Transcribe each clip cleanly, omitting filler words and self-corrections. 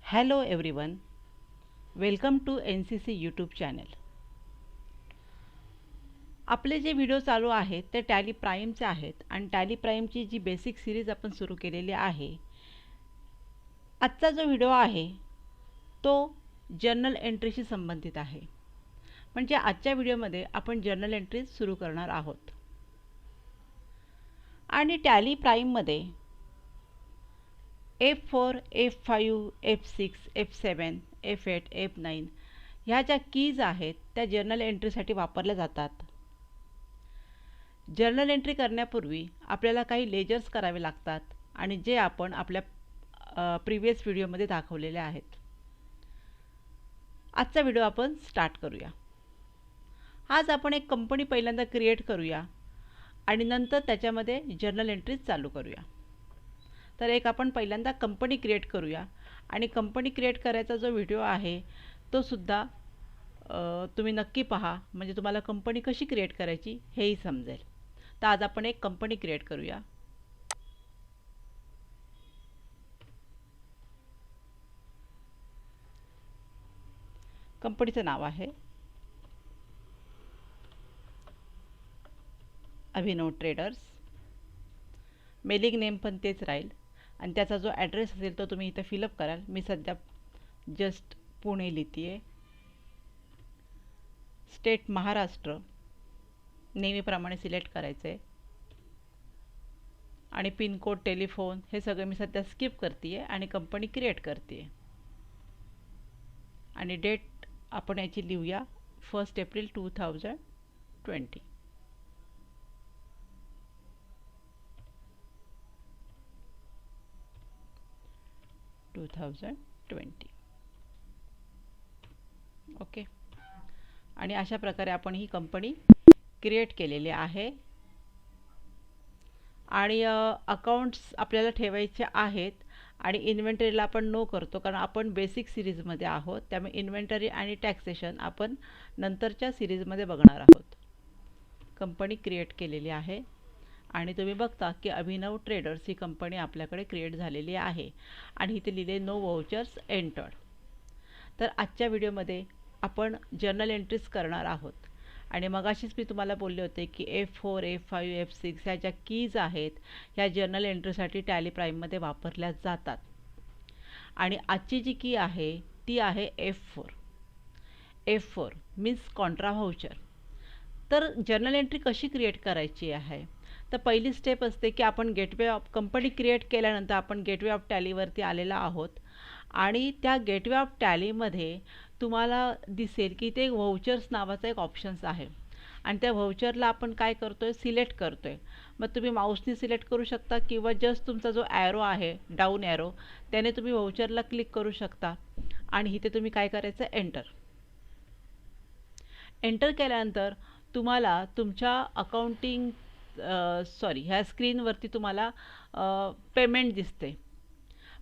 Hello everyone, welcome to NCC YouTube channel. आपले जे video चालू आहेत ते टॅली प्राईमचे आहेत आणि टॅली प्राईमची जी बेसिक सिरीज आपण सुरू केलेली आहे. आजचा जो व्हिडिओ आहे तो जर्नल एंट्रीशी संबंधित आहे. म्हणजे आजच्या व्हिडिओमध्ये आपण जर्नल एंट्री सुरू करणार आहोत. आणि tally प्राईममध्ये F4, F5, F6, F7, F8, F9 ह्या ज्या कीज आहेत त्या जर्नल एंट्रीसाठी वापरल्या जातात. जर्नल एंट्री करण्यापूर्वी आपल्याला काही लेजर्स करावे लागतात आणि जे आपण आपल्या प्रिव्हियस व्हिडिओमध्ये दाखवलेले आहेत. आजचा व्हिडिओ आपण स्टार्ट करूया. आज आपण एक कंपनी पहिल्यांदा क्रिएट करूया आणि नंतर त्याच्यामध्ये जर्नल एंट्रीज चालू करूया. तर एक आपण पहिल्यांदा कंपनी क्रिएट करूया आणि कंपनी क्रिएट करायचा जो व्हिडिओ आहे तो सुद्धा तुम्ही नक्की पहा, म्हणजे तुम्हाला कंपनी कशी क्रिएट करायची हेही समजेल. तर आज आपण एक कंपनी क्रिएट करूया. कंपनीचं नाव आहे अभिनव ट्रेडर्स. मेलिंग नेम पण तेच राहील आणि त्याचा जो ॲड्रेस असेल तो तुम्ही इथं फिलअप कराल. मी सध्या जस्ट पुणे लिहिते आहे. स्टेट महाराष्ट्र नेहमीप्रमाणे सिलेक्ट करायचं आहे आणि पिनकोड, टेलिफोन हे सगळं मी सध्या स्किप करते आहे आणि कंपनी क्रिएट करते आहे. आणि डेट आपण याची लिहूया 1 एप्रिल 2020. ओके. आणि अशा प्रकारे आपण ही कंपनी क्रिएट केलेली आहे. आणि अकाउंट्स आपल्याला ठेवायचे आहेत आणि इन्व्हेंटरीला आपण नो करतो, कारण आपण बेसिक सिरीजमध्ये आहोत. त्यामुळे इन्व्हेंटरी आणि टॅक्सेशन आपण नंतरच्या सिरीजमध्ये बघणार आहोत. कंपनी क्रिएट केलेली आहे आणि तुम्ही बघता की अभिनव ट्रेडर्स ही कंपनी आपल्याकडे क्रिएट झालेली आहे आणि इथे लिहिले नो व्हाउचर्स एंटर्ड. तर आजच्या व्हिडिओमध्ये आपण जर्नल एंट्रीज करणार आहोत. आणि मगाशीच मी तुम्हाला बोलले होते की F4, F5, F6 ह्या ज्या कीज आहेत ह्या जर्नल एंट्रीसाठी टॅली प्राईममध्ये वापरल्या जातात. आणि आजची जी की आहे ती आहे F4. F4 means Contra voucher. तर जर्नल एंट्री कशी क्रिएट करायची आहे, तर पहिली स्टेप असते की आपण गेटवे ऑफ कंपनी क्रिएट केल्यानंतर आपण गेटवे ऑफ टॅलीवरती आलेला आहोत. आणि त्या गेटवे ऑफ टॅलीमध्ये तुम्हाला दिसेल की ते व्हाउचर्स नावाचा एक ऑप्शन्स आहे आणि त्या व्हाउचरला आपण काय करतोय, सिलेक्ट करतोय. मग तुम्ही माऊसनी सिलेक्ट करू शकता किंवा जस्ट तुमचा जो ॲरो आहे डाऊन ॲरो त्याने तुम्ही व्हाउचरला क्लिक करू शकता. आणि इथे तुम्ही काय करायचं, एंटर केल्यानंतर तुम्हाला तुमच्या अकाउंटिंग ह्या स्क्रीनवरती तुम्हाला पेमेंट दिसते.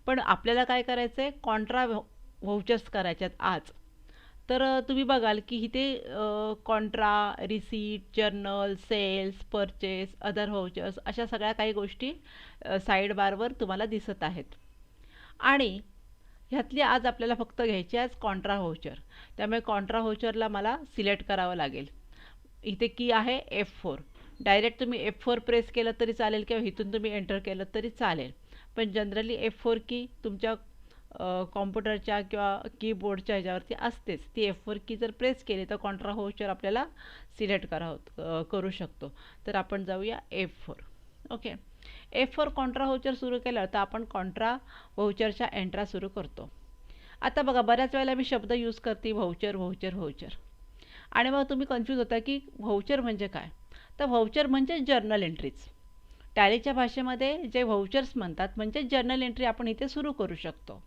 पण आपल्याला काय करायचं आहे, कॉन्ट्रा व्हाउचर्स करायचे आहेत आज. तर तुम्ही बघाल की इथे contra, receipt, journal, sales, purchase, other vouchers अशा सगळ्या काही गोष्टी साईड बारवर तुम्हाला दिसत आहेत. आणि ह्यातली आज आपल्याला फक्त घ्यायची आज कॉन्ट्रा व्हाउचर. त्यामुळे कॉन्ट्रा व्हाउचरला मला सिलेक्ट करावं लागेल. इथे की आहे F4. डायरेक्ट तुम्ही F4 प्रेस केलं तरी चालेल किंवा इथून तुम्ही एंटर केलं तरी चालेल. पण जनरली F4 की तुमच्या कॉम्प्युटरच्या किंवा कीबोर्डच्या ह्याच्यावरती असतेच. ती F4 की जर प्रेस केली तर कॉन्ट्रा व्हाउचर आपल्याला सिलेक्ट करू शकतो. तर आपण जाऊया F4. Okay. F4 contra voucher सुरू केलं तर आपण कॉन्ट्रा व्हाउचरच्या एंट्रा सुरू करतो. आता बघा, बऱ्याच वेळेला मी शब्द यूज करते व्हाउचर व्हाउचर व्हाउचर आणि मग तुम्ही कन्फ्यूज होता की व्हाउचर म्हणजे काय. तर व्हाउचर म्हणजे जर्नल एंट्रीज. टॅलीच्या भाषेमध्ये जे व्हाउचर्स म्हणतात म्हणजे जर्नल एंट्री आपण इथे सुरू करू शकतो.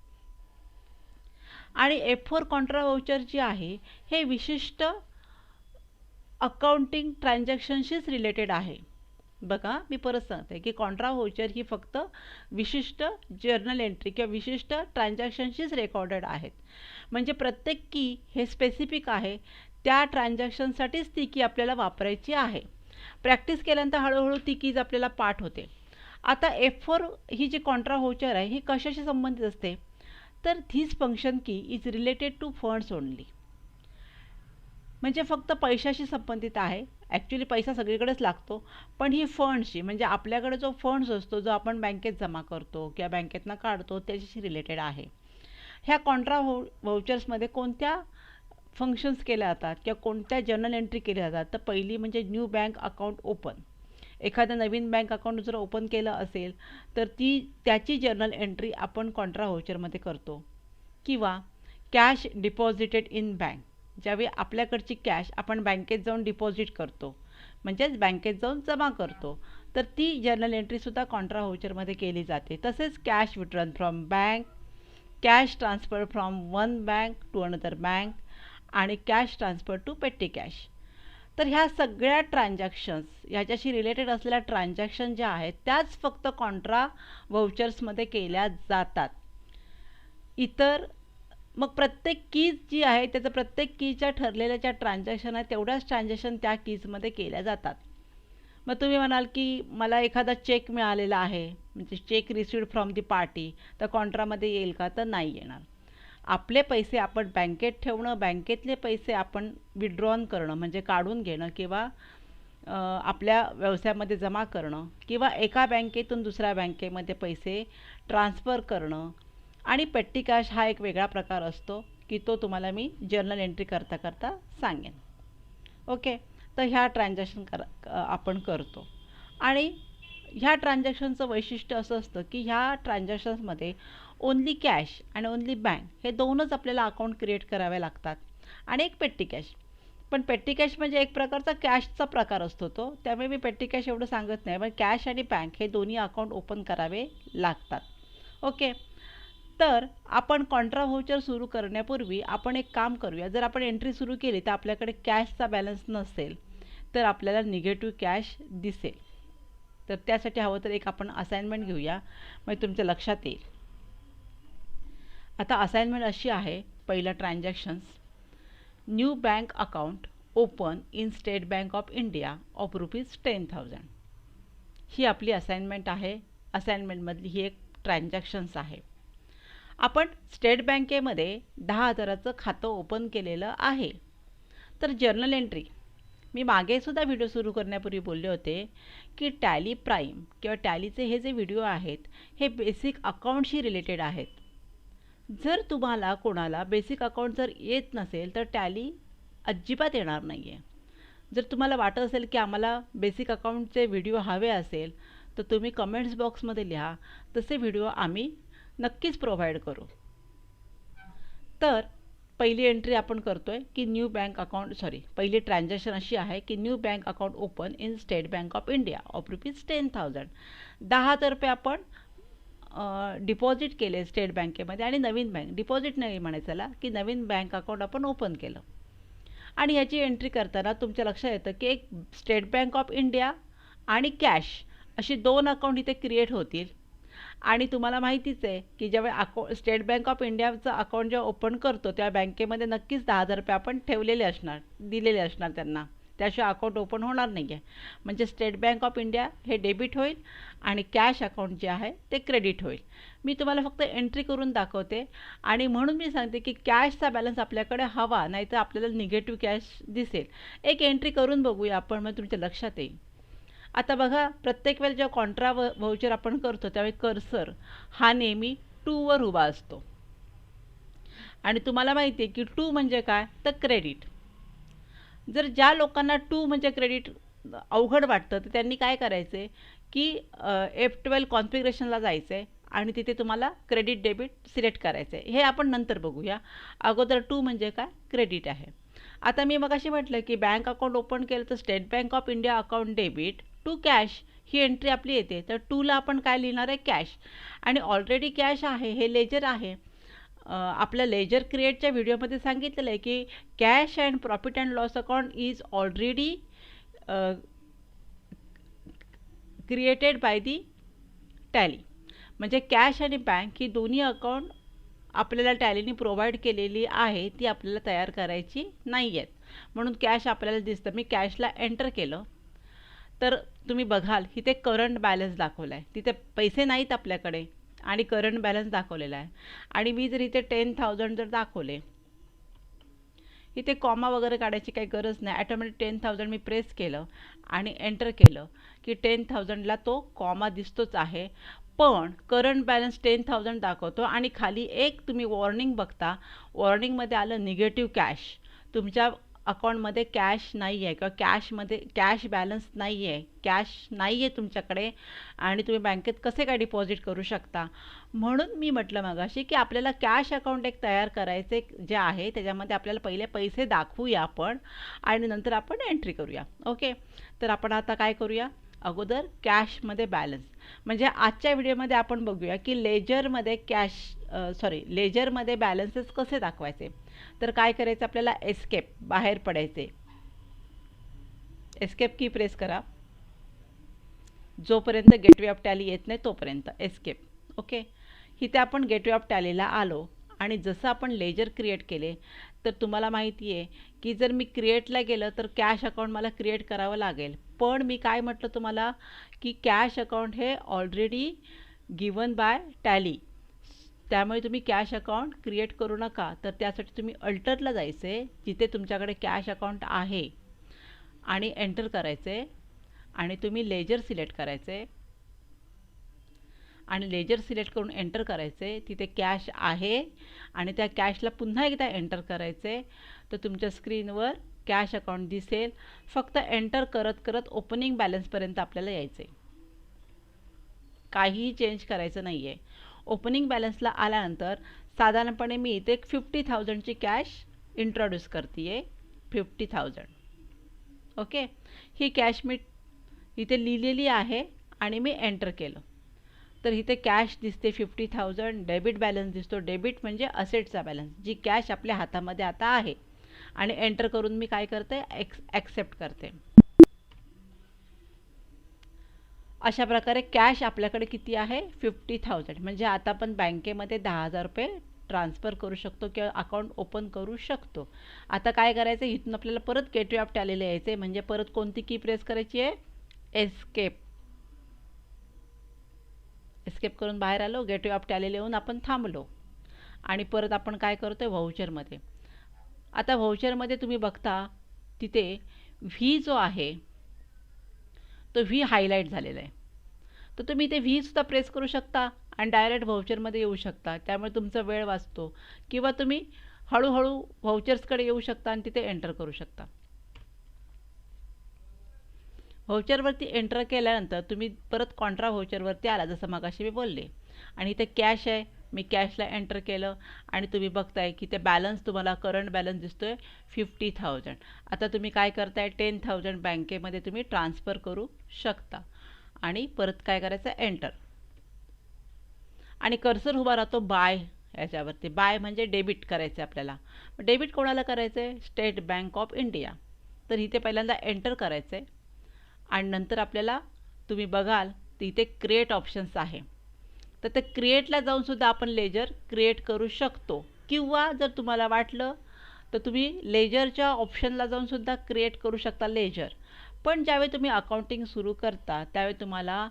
आणि F4 कॉन्ट्रा व्हाउचर जी आहे हे विशिष्ट अकाउंटिंग ट्रान्झॅक्शनशीच रिलेटेड आहे. बघा, मी परत सांगते की कॉन्ट्रा व्हाउचर ही फक्त विशिष्ट जर्नल एंट्री किंवा विशिष्ट ट्रान्झॅक्शनशीच रेकॉर्डेड आहेत. म्हणजे प्रत्येक की हे स्पेसिफिक आहे, त्या ट्रान्झॅक्शनसाठीच ती की आपल्याला वापरायची आहे. प्रॅक्टिस केल्यानंतर हळूहळू ती कीज आपल्याला पाठ होते. आता F4 ही जी कॉन्ट्रा व्हाउचर आहे ही कशाशी संबंधित असते, तर धिस फंक्शन की is related to funds only, म्हणजे फक्त पैशाशी संबंधित आहे. ॲक्च्युली पैसा सगळीकडेच लागतो, पण ही फंड्सची म्हणजे आपल्याकडे जो फंड्स असतो जो आपण बँकेत जमा करतो किंवा बँकेतनं काढतो त्याच्याशी रिलेटेड आहे. ह्या कॉन्ट्रा व्हाउचर्समध्ये कोणत्या फंक्शन्स केल्या जातात किंवा कोणत्या जर्नल एंट्री केल्या जातात, तर पहिली म्हणजे न्यू बँक अकाउंट ओपन. एखादं नवीन बँक अकाउंट जर ओपन केलं असेल तर त्याची जर्नल एंट्री आपण कॉन्ट्रा व्हाउचरमध्ये करतो. किंवा कॅश डिपॉझिटेड इन बँक, ज्यावेळी आपल्याकडची कॅश आपण बँकेत जाऊन डिपॉझिट करतो म्हणजेच बँकेत जाऊन जमा करतो, तर ती जर्नल एंट्रीसुद्धा कॉन्ट्रा व्हाउचरमध्ये केली जाते. तसेच cash withdrawn from bank, cash transfer from one bank to another bank आणि cash transfer to petty cash. तर ह्या सगळ्या ट्रान्झॅक्शन्स ह्याच्याशी रिलेटेड असलेल्या ट्रान्झॅक्शन ज्या आहेत त्याच फक्त कॉन्ट्रा व्हाउचर्समध्ये केल्या जातात. इतर मग प्रत्येक कीज जी आहे त्याचं प्रत्येक कीच्या ठरलेल्या ज्या ट्रान्झॅक्शन आहेत तेवढ्याच ट्रान्झॅक्शन त्या कीजमध्ये केल्या जातात. मग तुम्ही म्हणाल की मला एखादा चेक मिळालेला आहे म्हणजे cheque received from the party, तर कॉन्ट्रामध्ये येईल का, तर नाही येणार. आपले पैसे आपण बँकेत ठेवणं, बँकेतले पैसे आपण विड्रॉन करणं म्हणजे काढून घेणं किंवा आपल्या व्यवसायामध्ये जमा करणं किंवा एका बँकेतून दुसऱ्या बँकेमध्ये पैसे ट्रान्सफर करणं आणि पेट्टी कॅश हा एक वेगळा प्रकार असतो की तो तुम्हाला मी जर्नल एंट्री करता करता सांगेन. ओके, तर ह्या ट्रान्झॅक्शन आपण करतो. आणि ह्या ट्रान्झॅक्शनचं वैशिष्ट्य असं असतं की ह्या ट्रान्झॅक्शन्समध्ये ओन्ली कॅश आणि ओन्ली बँक हे दोनच आपल्याला अकाउंट क्रिएट करावे लागतात आणि एक पेट्टी कॅश. पण पेट्टी कॅश म्हणजे एक प्रकारचा कॅशचा प्रकार असतो तो, त्यामुळे मी पेट्टी कॅश एवढं सांगत नाही, पण कॅश आणि बँक हे दोन्ही अकाउंट ओपन करावे लागतात. ओके, तर आपण कॉन्ट्रा व्हाउचर सुरू करण्यापूर्वी आपण एक काम करूया. जर आपण एंट्री सुरू केली तर आपल्याकडे कॅशचा बॅलन्स नसेल तर आपल्याला निगेटिव्ह कॅश दिसेल. तर त्यासाठी हवं तर एक आपण असाइनमेंट घेऊया, मग तुमच्या लक्षात येईल. आता असाइनमेंट अशी आहे, पहिला transactions, new bank account open in state Bank of India of ₹10,000. ही आपली असाइनमेंट आहे. असाइनमेंटमधली ही एक ट्रान्झॅक्शन्स आहे. आपण स्टेट बँकेमध्ये 10,000चं खातं ओपन केलेलं आहे. तर जर्नल एंट्री मी मागेसुद्धा व्हिडिओ सुरू करण्यापूर्वी बोलले होते की टॅली प्राईम किंवा टॅलीचे हे जे व्हिडिओ आहेत हे बेसिक अकाउंटशी रिलेटेड आहेत. जर तुम्हाला कोणाला बेसिक अकाउंट जर येत नसेल तर टॅली अजिबात येणार नाही आहे. जर तुम्हाला वाटत असेल की आम्हाला बेसिक अकाउंटचे व्हिडिओ हवे असेल तर तुम्ही कमेंट्स बॉक्समध्ये लिहा, तसे व्हिडिओ आम्ही नक्कीच प्रोव्हाइड करू. तर पहिली एंट्री आपण करतोय की न्यू बँक अकाउंट पहिली ट्रान्झॅक्शन अशी आहे की new bank account open in state Bank of India of ₹10,000. 10,000 रुपये आपण डिपॉझिट केले स्टेट बँकेमध्ये आणि नवीन बँक डिपॉझिट नाही म्हणायचं की नवीन बँक अकाउंट आपण ओपन केलं. आणि ह्याची एंट्री करताना तुमच्या लक्षात येतं की एक स्टेट बँक ऑफ इंडिया आणि कॅश अशी दोन अकाउंट इथे क्रिएट होतील. आणि तुम्हाला माहितीच आहे की जेव्हा स्टेट बँक ऑफ इंडियाचं अकाउंट जेव्हा ओपन करतो त्या बँकेमध्ये नक्कीच 10,000 रुपये आपण ठेवलेले असणार, दिलेले असणार त्यांना, त्याशिवाय अकाउंट ओपन होणार नाही आहे. म्हणजे स्टेट बँक ऑफ इंडिया हे डेबिट होईल आणि कॅश अकाउंट जे आहे ते क्रेडिट होईल. मी तुम्हाला फक्त एंट्री करून दाखवते आणि म्हणून मी सांगते की कॅशचा बॅलन्स आपल्याकडे हवा, नाही तर आपल्याला निगेटिव्ह कॅश दिसेल. एक एंट्री करून बघूया आपण, मग तुमच्या लक्षात येईल. आता बघा, प्रत्येक वेळेला जेव्हा कॉन्ट्रा व्हाउचर आपण करतो त्यावेळी कर्सर हा नेहमी 2 वर उभा असतो. आणि तुम्हाला माहिती आहे की 2 म्हणजे काय, तर क्रेडिट. जर ज्या लोकांना 2 म्हणजे क्रेडिट अवघड वाटतं तर त्यांनी काय करायचं आहे की F12 कॉन्फिगरेशनला जायचं आहे आणि तिथे तुम्हाला क्रेडिट डेबिट सिलेक्ट करायचं आहे. हे आपण नंतर बघूया. अगोदर 2 म्हणजे काय, क्रेडिट आहे. आता मी मगाशी म्हटलं की बँक अकाउंट ओपन केलं तर State Bank of India account debit to cash ही एंट्री आपली येते. तर 2ला आपण काय लिहिणार आहे, कॅश. आणि ऑलरेडी कॅश आहे, हे लेजर आहे. आपल्या लेजर क्रिएटच्या व्हिडिओमध्ये सांगितलेलं आहे की cash and profit and loss account is already created by the tally. म्हणजे कॅश आणि बँक ही दोन्ही अकाउंट आपल्याला टॅलीने प्रोव्हाइड केलेली आहे, ती आपल्याला तयार करायची नाही आहेत. म्हणून कॅश आपल्याला दिसतं. मी कॅशला एंटर केलं तर तुम्ही बघाल इथे करंट बॅलन्स दाखवला आहे. तिथे पैसे नाहीत आपल्याकडे, आणि करंट बॅलन्स दाखवलेला आहे. आणि मी जर इथे 10,000 जर दाखवले, इथे कॉमा वगैरे काढायची काही गरज नाही. ॲटोमॅटिक 10,000 मी प्रेस केलं आणि एंटर केलं की 10,000ला तो कॉमा दिसतोच आहे. पण करंट बॅलन्स 10,000 दाखवतो आणि खाली एक तुम्ही वॉर्निंग बघता. वॉर्निंगमध्ये आलं निगेटिव्ह कॅश. तुमच्या अकाउंटमध्ये कॅश नाही आहे किंवा कॅशमध्ये कॅश बॅलन्स नाही आहे, कॅश नाही आहे तुमच्याकडे आणि तुम्ही बँकेत कसे काय डिपॉझिट करू शकता. म्हणून मी म्हटलं मगाशी की आपल्याला कॅश अकाउंट एक तयार करायचे जे आहे त्याच्यामध्ये आपल्याला पहिले पैसे दाखवूया आपण आणि नंतर आपण एंट्री करूया. ओके, तर आपण आता काय करूया, अगोदर कॅशमध्ये बॅलन्स म्हणजे आजच्या व्हिडिओमध्ये आपण बघूया की लेजरमध्ये लेजरमध्ये बॅलन्सेस कसे दाखवायचे. तर काय करायचं, आपल्याला एस्केप बाहेर पडायचे. एस्केप की प्रेस करा जोपर्यंत गेटवे ऑफ टॅली येत नाही तोपर्यंत एस्केप. ओके, इथे आपण गेटवे ऑफ टॅलीला आलो आणि जसं आपण लेजर क्रिएट केले तर तुम्हाला माहिती आहे की जर मी क्रिएटला गेलं तर कॅश अकाउंट मला क्रिएट करावं लागेल. पण मी काय म्हटलं तुम्हाला की कॅश अकाउंट हे ऑलरेडी गिवन बाय टॅली, त्यामुळे तुम्ही कॅश अकाउंट क्रिएट करू नका. तर त्यासाठी तुम्ही अल्टरला जायचे जिथे तुमच्याकडे कॅश अकाउंट आहे आणि एंटर करायचे आणि तुम्ही लेजर सिलेक्ट करायचे आणि लेजर सिलेक्ट करून एंटर करायचे. तिथे कॅश आहे आणि त्या कॅशला पुन्हा एकदा एंटर करायचे तर तुमच्या स्क्रीनवर कॅश अकाउंट दिसेल. फक्त एंटर करत करत ओपनिंग बॅलन्सपर्यंत आपल्याला यायचे, काहीही चेंज करायचं नाही आहे. ओपनिंग बॅलन्सला आल्यानंतर साधारणपणे मी इथे 50,000ची कॅश इंट्रोड्यूस करते आहे. 50,000. ओके, ही कॅश मी इथे लिहिलेली आहे आणि मी एंटर केलं तर इथे कॅश दिसते 50,000. डेबिट बॅलन्स दिसतो. डेबिट म्हणजे असेटचा बॅलन्स, जी कॅश आपल्या हातामध्ये आता आहे. आणि एंटर करून मी काय करते, ॲक्सेप्ट करते. अशा प्रकारे कॅश आपल्याकडे किती आहे, 50,000. म्हणजे आता आपण बँकेमध्ये 10,000 रुपये ट्रान्सफर करू शकतो किंवा अकाउंट ओपन करू शकतो. आता काय करायचं, इथून आपल्याला परत गेटवे ऑफ टॅलीला यायचे. म्हणजे परत कोणती की प्रेस करायची आहे, एस्केप. एस्केप करून बाहेर आलो, गेटवे ऑफ टॅलीला येऊन आपण थांबलो आणि परत आपण काय करतोय, व्हाउचरमध्ये. आता व्हाउचरमध्ये तुम्ही बघता तिथे व्ही जो आहे तो व्ही हायलाईट झालेला आहे. तर तुम्ही ते व्ही सुद्धा प्रेस करू शकता आणि डायरेक्ट व्हाउचरमध्ये येऊ शकता. त्यामुळे तुमचा वेळ वाचतो. किंवा तुम्ही हळूहळू व्हाउचर्सकडे येऊ शकता आणि तिथे एंटर करू शकता. व्हाउचरवरती एंटर केल्यानंतर तुम्ही परत कॉन्ट्रा व्हाउचरवरती आला जसं मगाशी मी बोलले आणि इथे कॅश आहे. मी कॅशला एंटर केलं आणि तुम्ही बघताय की ते बॅलन्स तुम्हाला करंट बॅलन्स दिसतोय 50,000. आता तुम्ही काय करताय, 10,000 बँकेमध्ये तुम्ही ट्रान्सफर करू शकता आणि परत काय करायचं, एंटर. आणि कर्सर उभा राहतो बाय याच्यावरती. बाय म्हणजे डेबिट करायचं आपल्याला. डेबिट कोणाला करायचं आहे, स्टेट बँक ऑफ इंडिया. तर इथे पहिल्यांदा एंटर करायचं आहे आणि नंतर आपल्याला तुम्ही बघाल तर इथे क्रिएट ऑप्शन्स आहे. तर ते क्रिएटला जाऊन सुद्धा आपण लेजर क्रिएट करू शकतो. किंवा जर तुम्हाला वाटलं तर तुम्ही लेजरच्या ऑप्शनला जाऊन सुद्धा क्रिएट करू शकता लेजर. पण ज्यावेळी तुम्ही अकाउंटिंग सुरू करता त्यावेळी तुम्हाला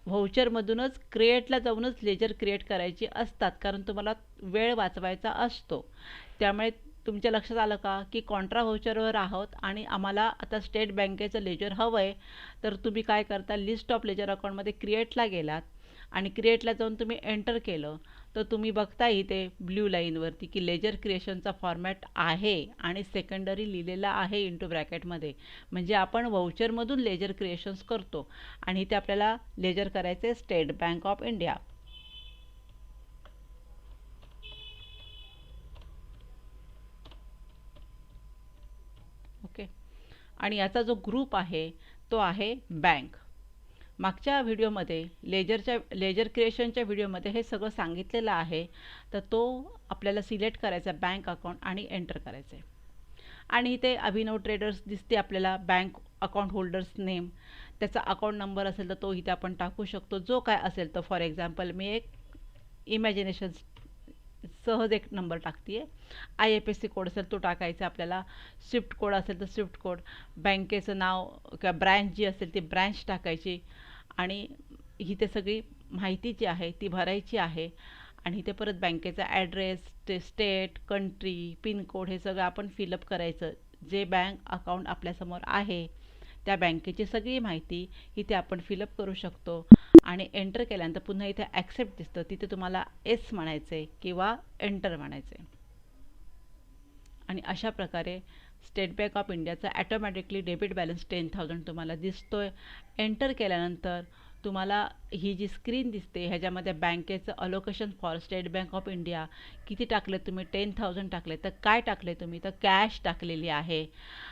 व्हाउचरमधूनच क्रिएटला जाऊनच लेजर क्रिएट करायची असतात, कारण तुम्हाला वेळ वाचवायचा असतो. त्यामुळे तुमच्या लक्षात आलं का की कॉन्ट्रा व्हाउचरवर आहोत आणि आम्हाला आता स्टेट बँकेचं लेजर हवं आहे. तर तुम्ही काय करता, लिस्ट ऑफ लेजर अकाउंटमध्ये क्रिएटला गेलात आणि क्रिएटला जाऊन तुम्ही एंटर केलं तर तुम्ही बघता इथे ब्ल्यू लाईनवरती की लेजर क्रिएशनचा फॉर्मॅट आहे आणि सेकंडरी लिहिलेला आहे इंटू ब्रॅकेटमध्ये. म्हणजे आपण व्हाउचरमधून लेजर क्रिएशन्स करतो आणि इथे आपल्याला लेजर करायचे state Bank of India. Okay, आणि याचा जो ग्रुप आहे तो आहे बँक. मागच्या व्हिडिओमध्ये लेजर क्रिएशनच्या व्हिडिओमध्ये हे सगळं सांगितलेलं आहे. तर तो आपल्याला सिलेक्ट करायचा बँक अकाउंट आणि एंटर करायचं आहे. आणि इथे अभिनव ट्रेडर्स दिसते आपल्याला, बँक अकाउंट होल्डर्स नेम, त्याचा अकाउंट नंबर असेल तर तो इथे आपण टाकू शकतो, जो काय असेल. तर फॉर एक्झाम्पल मी एक इमॅजिनेशन सहज एक नंबर टाकते आहे. IFSC कोड असेल तो टाकायचा आपल्याला. स्विफ्ट कोड असेल तर स्विफ्ट कोड, बँकेचं नाव किंवा ब्रँच जी असेल ती ब्रँच टाकायची आणि ही ते सगळी माहिती जी आहे ती भरायची आहे आणि इथे परत बँकेचा ॲड्रेस, स्टेट, कंट्री, पिनकोड हे सगळं आपण फिलअप करायचं. जे बँक अकाउंट आपल्यासमोर आहे त्या बँकेची सगळी माहिती इथे आपण फिलअप करू शकतो आणि एंटर केल्यानंतर पुन्हा इथे ॲक्सेप्ट दिसतं, तिथे तुम्हाला येस म्हणायचे किंवा एंटर म्हणायचे. आणि अशा प्रकारे स्टेट बँक ऑफ इंडियाचा ॲटोमॅटिकली डेबिट बॅलन्स 10,000 तुम्हाला दिसतोय. एंटर केल्यानंतर तुम्हाला ही जी स्क्रीन दिसते ह्याच्यामध्ये बँकेचं allocation for state Bank of India किती टाकले तुम्ही, 10,000 टाकले तर काय टाकले तुम्ही, तर कॅश टाकलेली आहे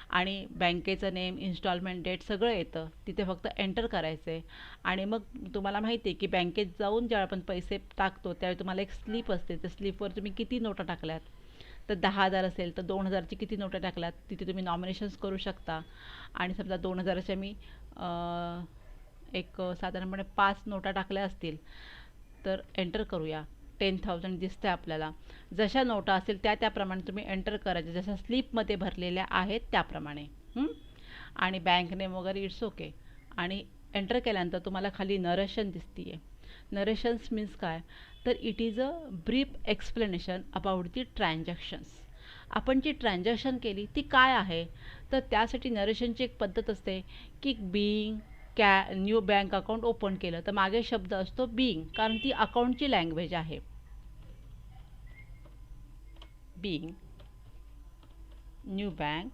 आणि बँकेचं नेम, इन्स्टॉलमेंट डेट सगळं येतं. तिथे फक्त एंटर करायचं आहे आणि मग तुम्हाला माहिती आहे की बँकेत जाऊन जेव्हा आपण पैसे टाकतो त्यावेळी तुम्हाला एक स्लिप असते. त्या स्लिपवर तुम्ही किती नोटा टाकल्यात, तर 10,000 असेल तर 2,000ची किती नोटा टाकल्यात तिथे तुम्ही नॉमिनेशन्स करू शकता. आणि समजा 2,000च्या मी एक साधारणपणे 5 नोटा टाकल्या असतील तर एंटर करूया. 10,000 दिसते आपल्याला. जशा नोटा असेल त्याप्रमाणे तुम्ही एंटर करायचे, जशा स्लिपमध्ये भरलेल्या आहेत त्याप्रमाणे. आणि बँक नेम वगैरे इट्स ओके. आणि एंटर केल्यानंतर तुम्हाला खाली नरेशन दिसतीये. नरेशन्स मीन्स काय, तर it is a brief explanation about the transactions. आपण जी ट्रान्झॅक्शन केली ती काय आहे, तर त्यासाठी नरेशनची एक पद्धत असते की being new bank account open केलं तर मागे शब्द असतो बिईंग, कारण ती अकाउंटची लँग्वेज आहे. Being new bank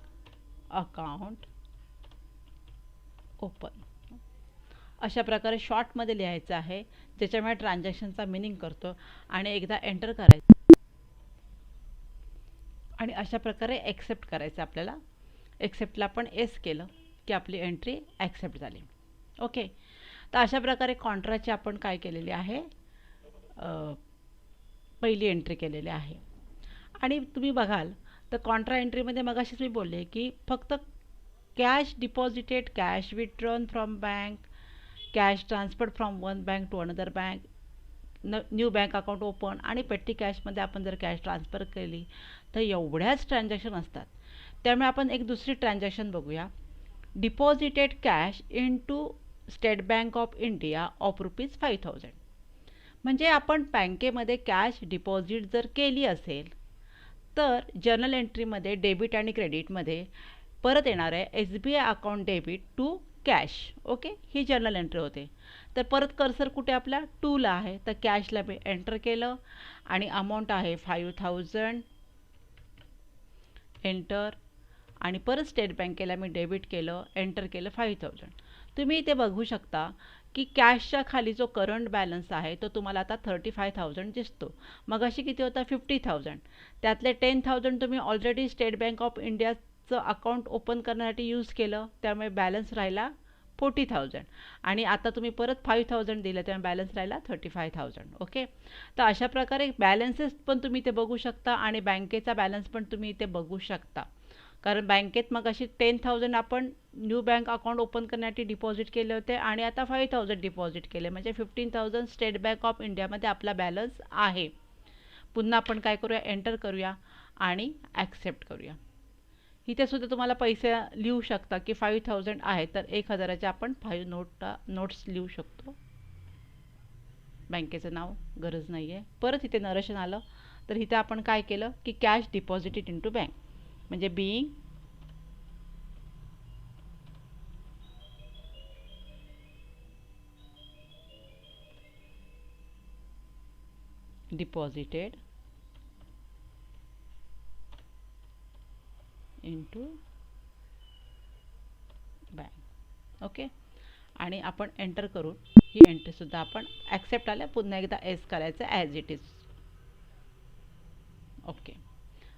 account open, अशा प्रकारे शॉर्टमध्ये लिहायचं आहे ज्याच्यामुळे ट्रान्झॅक्शनचा मिनिंग करतो. आणि एकदा एंटर करायचं आणि अशा प्रकारे ॲक्सेप्ट करायचं आपल्याला. ॲक्सेप्टला आपण एस केलं की आपली एंट्री ॲक्सेप्ट झाली. ओके, तर अशा प्रकारे कॉन्ट्राची आपण काय केलेली आहे, पहिली एंट्री केलेली आहे. आणि तुम्ही बघाल तर कॉन्ट्रा एंट्रीमध्ये मगाशीच मी बोलले की फक्त cash deposited, cash withdrawn from bank, cash transferred from one bank to another bank, new bank account open आणि पेटी कॅशमध्ये आपण जर कॅश ट्रान्सफर केली तर एवढ्याच ट्रान्झॅक्शन असतात. त्यामुळे आपण एक दुसरी ट्रान्झॅक्शन बघूया. Deposited cash into State Bank of India of ₹5,000. म्हणजे आपण बँकेमध्ये कॅश डिपॉझिट जर केली असेल तर जर्नल एंट्रीमध्ये डेबिट आणि क्रेडिटमध्ये परत येणार आहे SBI account debit to cash. Okay, ही जर्नल एंट्री होते. तर परत कर्सर कुठे आपल्या टूला आहे, तर कॅशला मी एंटर केलं आणि अमाऊंट आहे 5,000, एंटर. आणि परत स्टेट बँकेला मी डेबिट केलं, एंटर केलं 5,000. तुम्ही इथे बघू शकता की कॅशच्या खाली जो करंट बॅलन्स आहे तो तुम्हाला आता 35,000 दिसतो. मग अशी किती होता 50,000. त्यातले 10,000 तुम्ही ऑलरेडी स्टेट बँक ऑफ इंडियाचं अकाउंट ओपन करण्यासाठी यूज केलं, त्यामुळे बॅलन्स राहिला 40,000. आणि आता तुम्ही परत 5,000 दिलं त्यामुळे बॅलन्स राहिला 35,000. ओके, तर अशा प्रकारे बॅलन्सेस पण तुम्ही इथे बघू शकता आणि बँकेचा बॅलन्स पण तुम्ही इथे बघू शकता. कारण बँकेत मग अशी 10,000 आपण न्यू बँक अकाउंट ओपन करण्यासाठी डिपॉझिट केले होते आणि आता 5,000 डिपॉझिट केले, म्हणजे 15,000 स्टेट बँक ऑफ इंडियामध्ये आपला बॅलन्स आहे. पुन्हा आपण काय करूया, एंटर करूया आणि ॲक्सेप्ट करूया. इथे सुद्धा तुम्हाला पैसे लिहू शकता की 5,000 आहे तर 1,000चे आपण 5 नोट्स लिहू शकतो. बँकेचं नाव गरज नाही आहे. परत इथे नरेशन आलं तर इथे आपण काय केलं की cash deposited into bank, म्हणजे being deposited into bank. Okay, आणि आपण एंटर करून ही एंट्रीसुद्धा आपण ॲक्सेप्ट आल्या. पुन्हा एकदा एस करायचं ॲज इट इज. ओके,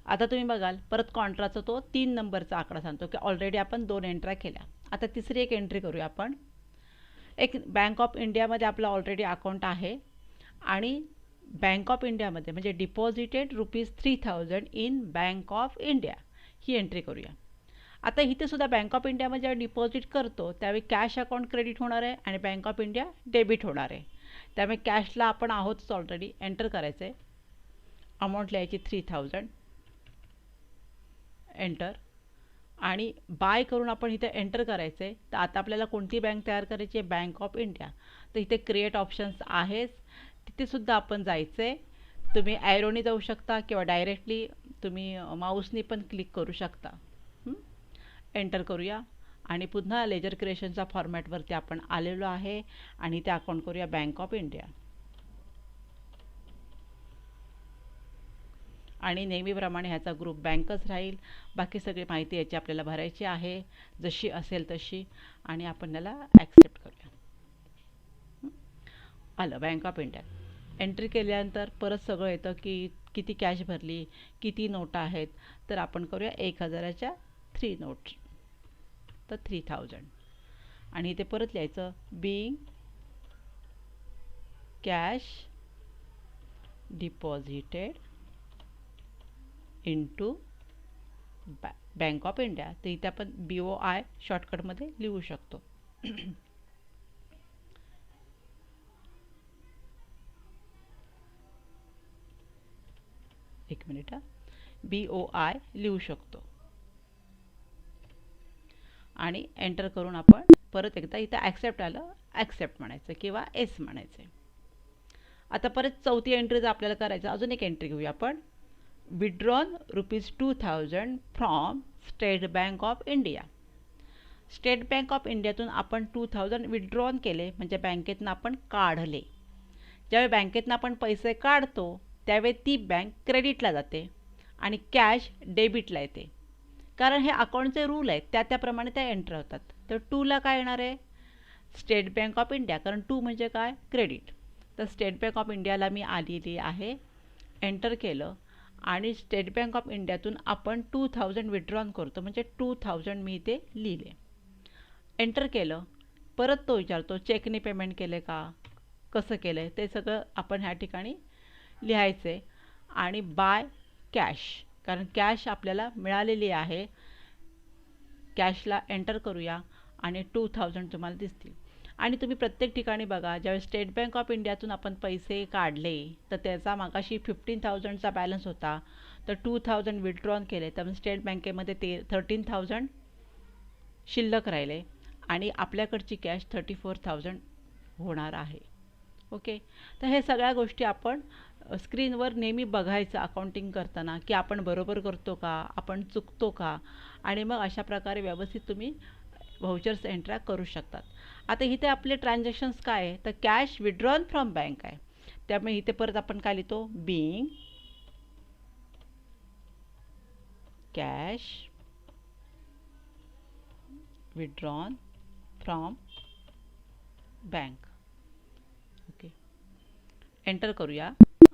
आता तुम्ही बघाल परत कॉन्ट्राचा तो 3 नंबरचा आकडा सांगतो की ऑलरेडी आपण 2 एंट्र्या केल्या. आता तिसरी एक एंट्री करूया आपण. एक बँक ऑफ इंडियामध्ये आपलं ऑलरेडी अकाउंट आहे आणि बँक ऑफ इंडियामध्ये म्हणजे deposited ₹3,000 in bank of India, he entry करूया. आता इथे सुद्धा बँक ऑफ इंडियामध्ये जेव्हा डिपॉझिट करतो त्यावेळी कॅश अकाउंट क्रेडिट होणार आहे आणि बँक ऑफ इंडिया डेबिट होणार आहे. त्यामुळे कॅशला आपण आहोतच ऑलरेडी, एंटर करायचं आहे. अमाऊंट लिहायची 3,000, एंटर. आणि बाय करून आपण इथे एंटर करायचं आहे. तर आता आपल्याला कोणती बँक तयार करायची आहे? Bank of India. तर इथे क्रिएट ऑप्शन्स आहेच, तिथे सुद्धा आपण जायचं आहे. तुम्ही ॲरोनी जाऊ शकता किंवा डायरेक्टली तुम्ही माऊसनी पण क्लिक करू शकता. एंटर करूया आणि पुन्हा लेजर क्रिएशनच्या फॉर्मॅटवरती आपण आलेलो आहे आणि ते अकाउंट करूया बँक ऑफ इंडिया. आणि नेहमीप्रमाणे ह्याचा ग्रुप बँकच राहील. बाकी सगळी माहिती याची आपल्याला भरायची आहे जशी असेल तशी, आणि आपण त्याला ॲक्सेप्ट करूया. आलं बँक ऑफ इंडिया. एंट्री केल्यानंतर परत सगळं येतं की किती कॅश भरली, किती नोटा आहेत. तर आपण करूया 1000च्या 3 नोट, तर 3000. आणि इथे परत लिहायचं being cash deposited into bank of India. तर इथे आपण BOI शॉर्टकटमध्ये लिहू शकतो. एक मिनिट, BOI लिहू शकतो आणि एंटर करून आपण परत एकदा इथं ॲक्सेप्ट आलं, ॲक्सेप्ट म्हणायचं किंवा एस म्हणायचं. आता परत चौथी एंट्री जर आपल्याला करायचं, अजून एक एंट्री घेऊया आपण. Withdrawn ₹2000 from State Bank of India. State Bank of इंडियातून आपण 2000 विड्रॉन केले, म्हणजे बँकेतनं आपण काढले. ज्यावेळी बँकेतनं आपण पैसे काढतो त्यावेळी ती बँक क्रेडिटला जाते आणि कॅश डेबिटला येते. कारण हे अकाउंटचे रूल आहेत, त्याप्रमाणे त्या एंटर होतात. तर 2ला काय येणार आहे? स्टेट बँक ऑफ इंडिया, कारण 2 म्हणजे काय? क्रेडिट. तर स्टेट बँक ऑफ इंडियाला मी आलेली आहे, एंटर केलं आणि स्टेट बँक ऑफ इंडियातून आपण 2000 विड्रॉन करतो, म्हणजे 2000 मी इथे लिहिले. एंटर केलं, परत तो विचारतो चेकने पेमेंट केले का, कसं केलं आहे, ते सगळं आपण ह्या ठिकाणी लिहायचं आहे. आणि बाय कॅश, कारण कॅश आपल्याला मिळालेली आहे, कॅशला एंटर करूया आणि 2000 तुम्हाला दिसतील. आणि तुम्ही प्रत्येक ठिकाणी बघा, ज्यावेळी स्टेट बँक ऑफ इंडियातून आपण पैसे काढले तर त्याचा मागाशी 15,000चा बॅलन्स होता, तर 2000 विड्रॉन केले, तर स्टेट बँकेमध्ये 13,000 शिल्लक राहिले आणि आपल्याकडची कॅश 34,000 होणार आहे. ओके, तर हे सगळ्या गोष्टी आपण स्क्रीनवर नेहमी बघायचं अकाउंटिंग करताना, की आपण बरोबर करतो का, आपण चुकतो का, आणि मग अशा प्रकारे व्यवस्थित तुम्ही व्हाउचर्स एंट्री करू शकतात. आता इथे आपले ट्रान्झॅक्शन्स काय आहे? तर कॅश विड्रॉन फ्रॉम बँक आहे, त्यामुळे इथे परत आपण काय लिहितो? Being cash withdrawn from bank. Okay, enter करूया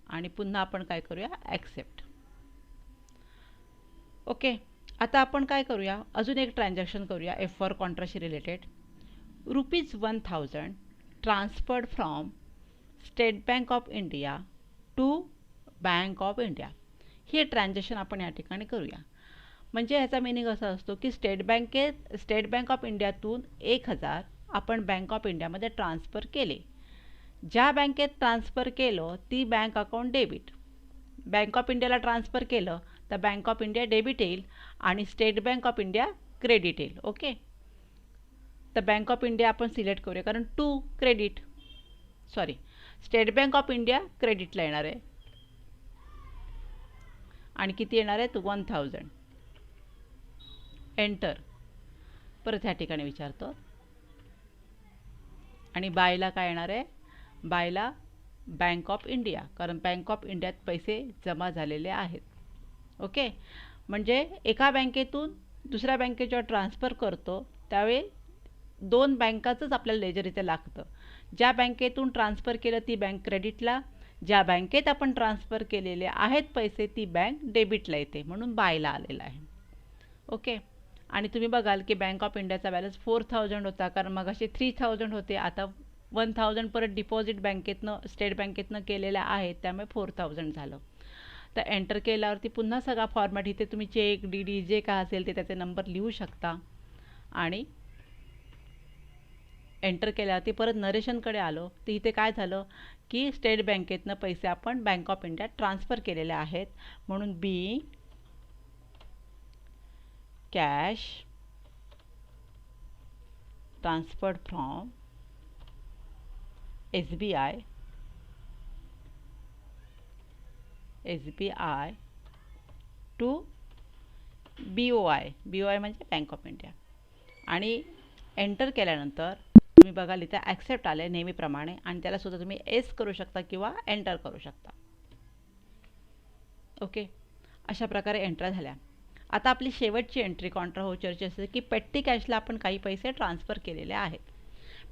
आणि पुन्हा आपण काय करूया? ॲक्सेप्ट. ओके, आता आपण काय करूया? अजून एक ट्रान्झॅक्शन करूया एफ फॉर कॉन्ट्राशी related. ₹1000 transferred from State Bank of India to Bank of India. हे ट्रान्झॅक्शन आपण या ठिकाणी करूया. म्हणजे ह्याचा मिनिंग असा असतो की स्टेट बँक ऑफ इंडियातून 1000 आपण बँक ऑफ इंडियामध्ये ट्रान्सफर केले. ज्या बँकेत ट्रान्सफर केलं ती bank account debit. Bank of इंडियाला ट्रान्सफर केलं तर बँक ऑफ इंडिया डेबिट येईल आणि State Bank of India credit येईल. ओके, तर बँक ऑफ इंडिया आपण सिलेक्ट करूया, कारण 2 credit, sorry, State Bank of India क्रेडिटला येणार आहे आणि किती येणार आहे? 1000. एंटर. परत ह्या ठिकाणी विचारतो आणि बायला काय येणार आहे? बायला बँक ऑफ इंडिया, कारण बँक ऑफ इंडियात पैसे जमा झालेले आहेत. ओके, म्हणजे एका बँकेतून दुसऱ्या बँकेत जेव्हा ट्रान्सफर करतो त्यावेळी 2 बँकाचंच आपल्याला लेजर इथे लागतं. ज्या बँकेतून ट्रान्सफर केलं ती बँक क्रेडिटला, ज्या बँकेत आपण ट्रान्सफर केलेले आहेत पैसे ती बँक डेबिटला येते, म्हणून बायला आलेला आहे. ओके, आणि तुम्ही बघाल की बँक ऑफ इंडियाचा बॅलन्स 4000 होता, कारण मग असे 3000 होते, आता 1000 परत डिपॉझिट बँकेतनं स्टेट बँकेतनं केलेल्या आहेत, त्यामुळे 4000 झालं. तर एंटर केल्यावरती पुन्हा सगळा फॉर्मॅट, इथे तुम्ही चेक, DD जे काय असेल ते त्याचे नंबर लिहू शकता. आणि एंटर केल्यावरती परत नरेशनकडे आलो, तर इथे काय झालं की स्टेट बँकेतनं पैसे आपण बँक ऑफ इंडियात ट्रान्सफर केलेले आहेत, म्हणून be cash transferred from SBI to BOI म्हणजे बँक ऑफ इंडिया आणि एंटर केल्यानंतर तुम्ही बघाल इथे ॲक्सेप्ट आले नेहमीप्रमाणे आणि त्याला सुद्धा तुम्ही एस करू शकता किंवा एंटर करू शकता. ओके, अशा प्रकारे एंटर झाल्या. आता आपली शेवटची एंट्री कॉन्ट्रा व्हाउचरची असते की पेट्टी कॅशला आपण काही पैसे ट्रान्सफर केलेले आहेत.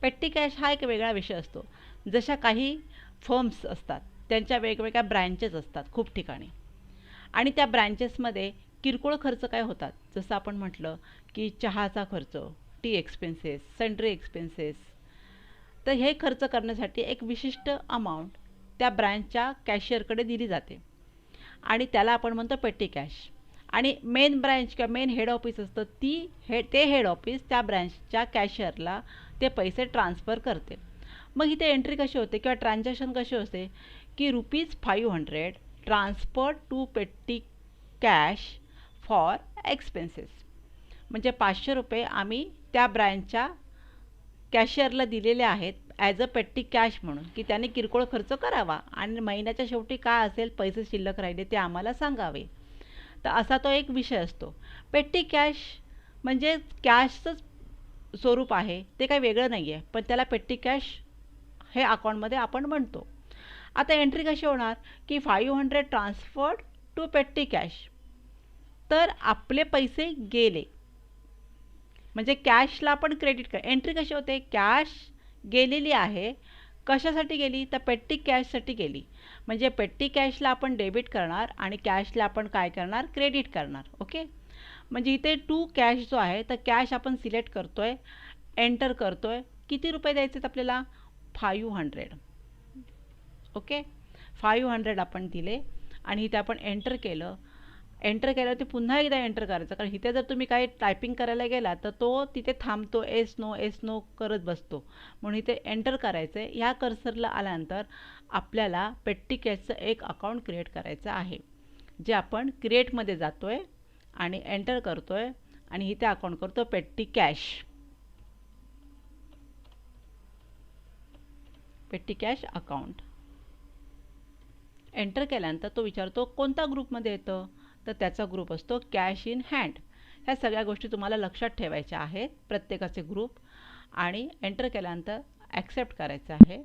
पेट्टी कॅश हा एक वेगळा विषय असतो. जशा काही फर्म्स असतात त्यांच्या वेगवेगळ्या ब्रँचेस असतात खूप ठिकाणी आणि त्या ब्रँचेसमध्ये किरकोळ खर्च काय होतात, जसं आपण म्हटलं की चहाचा खर्च, टी एक्सपेन्सेस, सन्ड्री एक्सपेन्सेस. तर हे खर्च करण्यासाठी एक विशिष्ट अमाऊंट त्या ब्रँचच्या कॅशियरकडे दिली जाते आणि त्याला आपण म्हणतो पेट्टी कॅश. आणि मेन ब्रँच किंवा मेन हेड ऑफिस असतं ते हेड ऑफिस त्या ब्रँचच्या कॅशियरला ते पैसे ट्रान्सफर करते. मग इथे एंट्री कशी होते किंवा ट्रान्झॅक्शन कशी होते की ₹500 transfer to petty cash for expenses. म्हणजे ₹500 आम्ही त्या ब्रँचच्या कॅशियरला दिलेले आहेत ॲज अ पेट्टी कॅश म्हणून की त्याने किरकोळ खर्च करावा आणि महिन्याच्या शेवटी काय असेल पैसे शिल्लक राहिले ते आम्हाला सांगावे. तर असा तो एक विषय असतो. पेट्टी कॅश म्हणजे कॅशचंच स्वरूप आहे, ते काही वेगळं नाही आहे, पण त्याला पेट्टी कॅश हे अकाउंटमध्ये आपण म्हणतो. आता एंट्री कशी होणार की 500 ट्रान्सफर्ड टू पेट्टी कॅश. तर आपले पैसे गेले म्हणजे कॅशला आपण क्रेडिट कर. एंट्री कशी होते, कॅश गेलेली आहे, कशासाठी गेली तर पेट्टी कॅशसाठी गेली. म्हणजे पेट्टी कॅशला आपण डेबिट करणार आणि कॅशला आपण काय करणार क्रेडिट करणार. ओके, म्हणजे इथे टू कॅश जो आहे तर कॅश आपण सिलेक्ट करतोय, एंटर करतोय. किती रुपये द्यायचे आहेत आपल्याला 500. ओके, 500 आपण दिले आणि इथे आपण एंटर केलं. एंटर केल्यावरती पुन्हा एकदा एंटर करायचं, कारण इथे जर तुम्ही काही टायपिंग करायला गेला तर तो तिथे थांबतो, एस नो करत बसतो. म्हणून इथे एंटर करायचं आहे. ह्या कर्सरला आल्यानंतर आपल्याला पेट्टी कॅशचं एक अकाउंट क्रिएट करायचं आहे, जे आपण क्रिएटमध्ये जातो आहे आणि एंटर करतो आहे आणि इथे अकाउंट करतो पेट्टी कॅश अकाउंट. एंटर केल्यानंतर तो विचारतो कोणत्या ग्रुपमध्ये येतं, तर त्याचा ग्रुप असतो कॅश इन हँड. ह्या सगळ्या गोष्टी तुम्हाला लक्षात ठेवायच्या आहेत, प्रत्येकाचे ग्रुप. आणि एंटर केल्यानंतर ॲक्सेप्ट करायचं आहे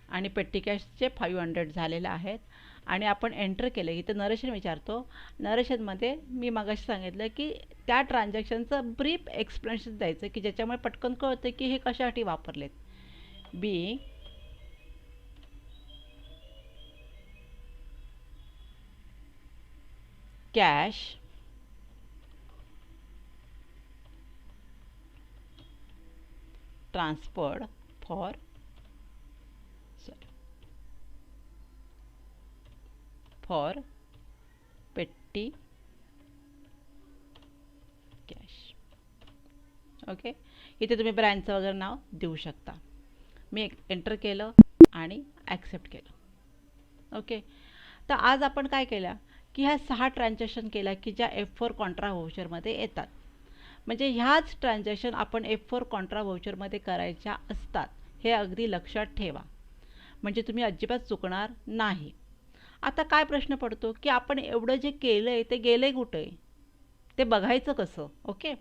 आणि पेट्टी कॅशचे 500 झालेले आहेत. आणि आपण एंटर केलं इथं नरेशन विचारतो. नरेशनमध्ये मी मगाशी सांगितलं की त्या ट्रान्झॅक्शनचं ब्रीफ एक्सप्लेनेशन द्यायचं की ज्याच्यामुळे पटकन कळतं की हे कशासाठी वापरलेत. Be cash transferred for petty cash. Okay, इथे तुम्ही ब्रँचचं वगैरे नाव देऊ शकता. मी एंटर केलं आणि ॲक्सेप्ट केलं. ओके, तर आज आपण काय केलं की ह्या 6 ट्रान्झॅक्शन केल्या की ज्या F4 कॉन्ट्रा व्हाउचरमध्ये येतात. म्हणजे ह्याच ट्रान्झॅक्शन आपण F4 कॉन्ट्रा व्हाउचरमध्ये करायच्या असतात, हे अगदी लक्षात ठेवा, म्हणजे तुम्ही अजिबात चुकणार नाही. आता काय प्रश्न पडतो की आपण एवढं जे केलं आहे ते गेलं आहे कुठे, ते बघायचं कसं. ओके,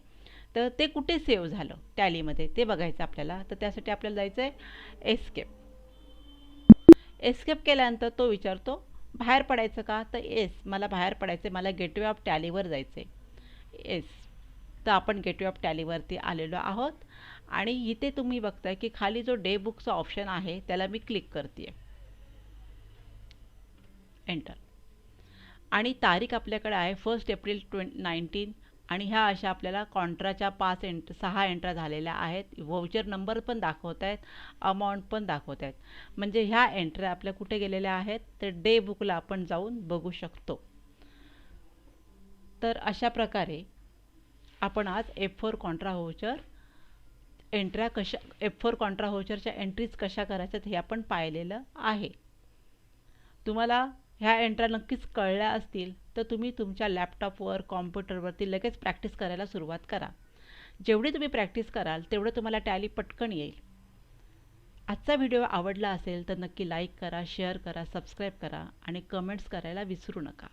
तर ते कुठे सेव्ह झालं टॅलीमध्ये ते बघायचं आपल्याला. तर त्यासाठी आपल्याला जायचं आहे एस्केप केल्यानंतर तो विचारतो बाहेर पडायचं का, तर येस मला बाहेर पडायचं, मला गेटवे ऑफ टॅलीवर जायचं आहे. येस, तर आपण गेटवे ऑफ टॅलीवरती आलेलो आहोत. आणि इथे तुम्ही बघताय की खाली जो डे बुकचा ऑप्शन आहे त्याला मी क्लिक करते आहे, एंटर. आणि तारीख आपल्याकडे आहे 1 एप्रिल 2019 आणि ह्या अशा आपल्याला कॉन्ट्राच्या 6 एंट्रा झालेल्या आहेत. व्हाउचर नंबर पण दाखवत आहेत, अमाऊंट पण दाखवत आहेत. म्हणजे ह्या एंट्र्या आपल्या कुठे गेलेल्या आहेत तर डे बुकला आपण जाऊन बघू शकतो. तर अशा प्रकारे आपण आज F4 कॉन्ट्रा व्हाउचर एंट्र्या F4 कॉन्ट्रा व्हाउचरच्या एंट्रीज कशा करायच्यात हे आपण पाहिलेलं आहे. तुम्हाला ह्या एंट्रा नक्कीच कळल्या असतील तर तुम्ही तुमच्या लॅपटॉपवर कॉम्प्युटरवरती लगेच प्रॅक्टिस करायला सुरुवात करा. जेवढी तुम्ही प्रॅक्टिस कराल तेवढं तुम्हाला टॅली पटकन येईल. आजचा व्हिडिओ आवडला असेल तर नक्की लाईक करा, शेअर करा, सबस्क्राईब करा आणि कमेंट्स करायला विसरू नका.